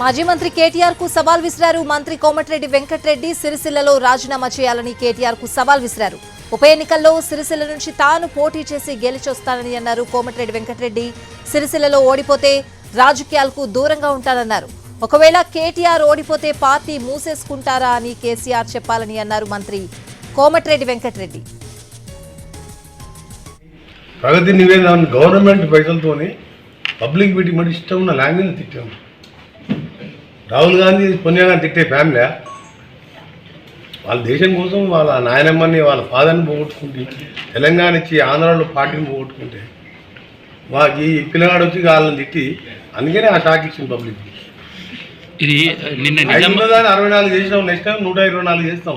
మాజీ మంత్రి కేటీఆర్ కు సవాల్ విసిరారు మంత్రి కోమటిరెడ్డి వెంకటరెడ్డి. సిరిసిల్లలో రాజీనామా చేయాలని కేటీఆర్ కు సవాల్ విసిరారు. ఉప ఎన్నికల్లో సిరిసిల్ల నుంచి తాను పోటీ చేసి గెలిచొస్తానని అన్నారు కోమటిరెడ్డి వెంకటరెడ్డి. సిరిసిల్లలో ఓడిపోతే రాజకీయాలకు దూరంగా ఉంటానన్నారు. ఒకవేళ కేటీఆర్ ఓడిపోతే పార్టీ మూసేసుకుంటారా అని కేసీఆర్ చెప్పాలని అన్నారు మంత్రి కోమటిరెడ్డి వెంకటరెడ్డి. ప్రగతి నివేదన గవర్నమెంట్ పైసలతోని పబ్లిక్ మీటింగ్ మరి ఇష్టం ఉన్న లాంగ్వేజ్ తిట్టాము. రాహుల్ గాంధీ సోనియా గాంధీ తిట్టే ఫ్యామిలీ వాళ్ళ దేశం కోసం వాళ్ళ నాయనమ్మని వాళ్ళ ఫాదర్ని పోగొట్టుకుంటే తెలంగాణ ఇచ్చి ఆంధ్రాలో పార్టీని పోగొట్టుకుంటే మాకు ఈ పిల్లగాడు వచ్చి వాళ్ళని తిట్టి అందుకనే ఆ షాక్ ఇచ్చింది పబ్లిక్. ఇది నిన్న 64 చేసినాం, నెక్స్ట్ టైం 124 చేస్తాం.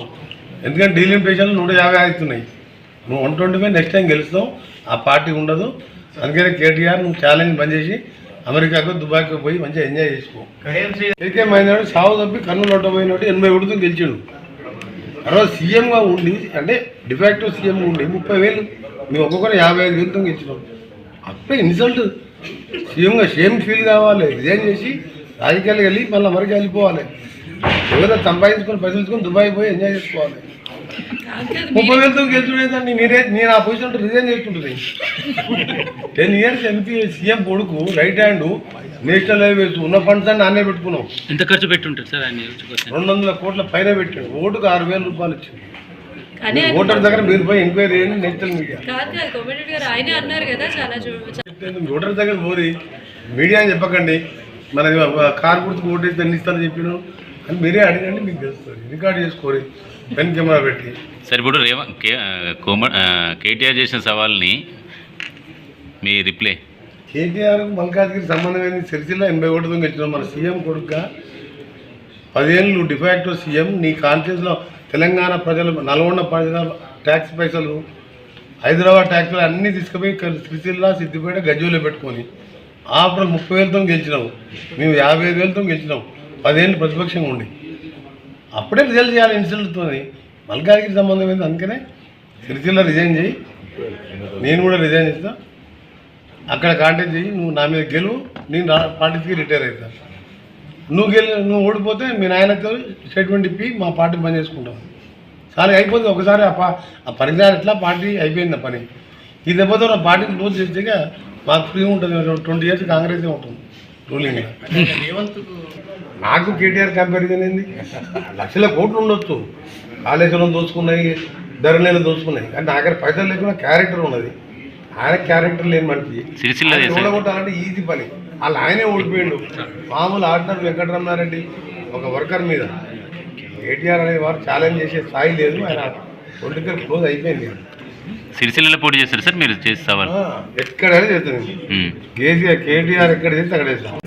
ఎందుకంటే డీలిమిటేషన్లు 150 అవుతున్నాయి. నువ్వు 125 నెక్స్ట్ టైం గెలుస్తాం, ఆ పార్టీ ఉండదు. అందుకనే కేటీఆర్ నువ్వు ఛాలెంజ్ బంద్ చేసి అమెరికాకు దుబాయ్కి పోయి మంచిగా ఎంజాయ్ చేసుకో. ఏకే మైనాడు సాగు తప్పి కన్నులు ఒట్టపోయినట్టు 80 గెలిచిండు. తర్వాత సీఎంగా ఉండి అంటే డిఫాక్టివ్ సీఎంగా ఉండి 30,000 మేము ఒక్కొక్కరు 55,000 గెలిచినాం. అప్పుడే ఇన్సల్ట్. సీఎంగా షేమ్ ఫీల్ కావాలి, రిజైన్ చేసి రాజకీయాలకు వెళ్ళి మళ్ళీ అమెరికా వెళ్ళిపోవాలి. ఏదో సంపాదించుకొని పైసలుకొని దుబాయ్ పోయి ఎంజాయ్ చేసుకోవాలి. 30,000 గెలుచుడేదండి. నేను ఆ పొజిషన్ రిజైన్ చేస్తుంటుంది. 10 years ఎంపీ సీఎం కొడుకు రైట్ హ్యాండ్ నేషనల్ హైవేస్ ఉన్న ఫండ్స్ అన్ని నానే పెట్టుకున్నాం. ఎంత ఖర్చు పెట్టుంటారు సార్? 200 కోట్ల పైన పెట్టాడు. ఓటుకు 6,000 రూపాయలు ఇచ్చింది. ఓటర్ దగ్గర మీరు పోయి ఎంక్వైరీ చేయండి. నేషనల్ మీడియా ఓటర్ దగ్గర పోయి మీడియా అని చెప్పకండి. మన కార్ గుర్తుకు ఓటేసి దాన్ని ఇస్తానని చెప్పిన అని మీరే అడిగండి, మీకు తెలుస్తుంది. రికార్డ్ చేసుకోరి పెన్ కెమెరా పెట్టి. సరే, ఇప్పుడు కేటీఆర్ చేసిన సవాల్ని మీ రిప్లై. కేటీఆర్ మల్కాజ్గిరి సంబంధమైన సిరిసిల్ల 80 గెలిచినాం. మన సీఎం కొడుకుగా 10 ఏళ్ళు డిఫాక్టివ్ సీఎం. నీ కాన్షియస్లో తెలంగాణ ప్రజలు, నల్గొండ ప్రజల ట్యాక్స్ పైసలు, హైదరాబాద్ ట్యాక్స్లు అన్నీ తీసుకుపోయి సిరిసిల్ల సిద్దిపేట గజ్జోలో పెట్టుకొని ఆఫ్టర్ 30,000 గెలిచినావు. మేము 55,000 గెలిచినాం. 10 ఏళ్ళు ప్రతిపక్షంగా ఉండి అప్పుడే రిజల్ట్ చేయాలి ఇన్సిడెంట్తో. మల్కాజ్గిరి సంబంధం ఏంది. అందుకనే సిరిసిల్ల రిజైన్ చేయి, నేను కూడా రిజైన్ చేస్తా. అక్కడ కాంటాక్ట్ చేయి, నువ్వు నా మీద గెలువు, నేను పార్టీకి రిటైర్ అవుతా. నువ్వు ఓడిపోతే మీ నాయనతో స్టేట్మెంట్ ఇప్పి మా పార్టీ పని చేసుకుంటాం. చాలా అయిపోతుంది. ఒకసారి ఆ పరిజ్ఞానం ఎట్లా పార్టీ అయిపోయింది ఆ పని. ఈ దెబ్బతో నా పార్టీని క్లోజ్ చేస్తే మాకు ఫ్రీ ఉంటుంది. 20 years కాంగ్రెసే ఉంటుంది రూలింగ్. నాకు కేటీఆర్ కంపారిజన్ ఏంది. లక్షల కోట్లు ఉండొచ్చు, కాళేశ్వరం దోచుకున్నాయి, ధరలేని దోచుకున్నాయి. కానీ నా దగ్గర పైసలు లేకుండా క్యారెక్టర్ ఉన్నది. ఆయన క్యారెక్టర్ లేని మనిషి ఓడగొట్టాలంటే ఈజీ పని. వాళ్ళు ఆయనే ఓడిపోయిండు. మామూలు ఆర్డినరీ వెంకటరమణారెడ్డి ఒక వర్కర్ మీద. కేటీఆర్ అనే వారు ఛాలెంజ్ చేసే స్థాయి లేదు. ఆయన పొలిటికల్ క్లోజ్ అయిపోయింది. సిరిసిల్లలో పోటీ చేస్తారు సార్ మీరు చేసే సవాల్? ఎక్కడైనా చేస్తాను. కేటీఆర్ ఎక్కడ చేస్తే అక్కడ చేస్తాను.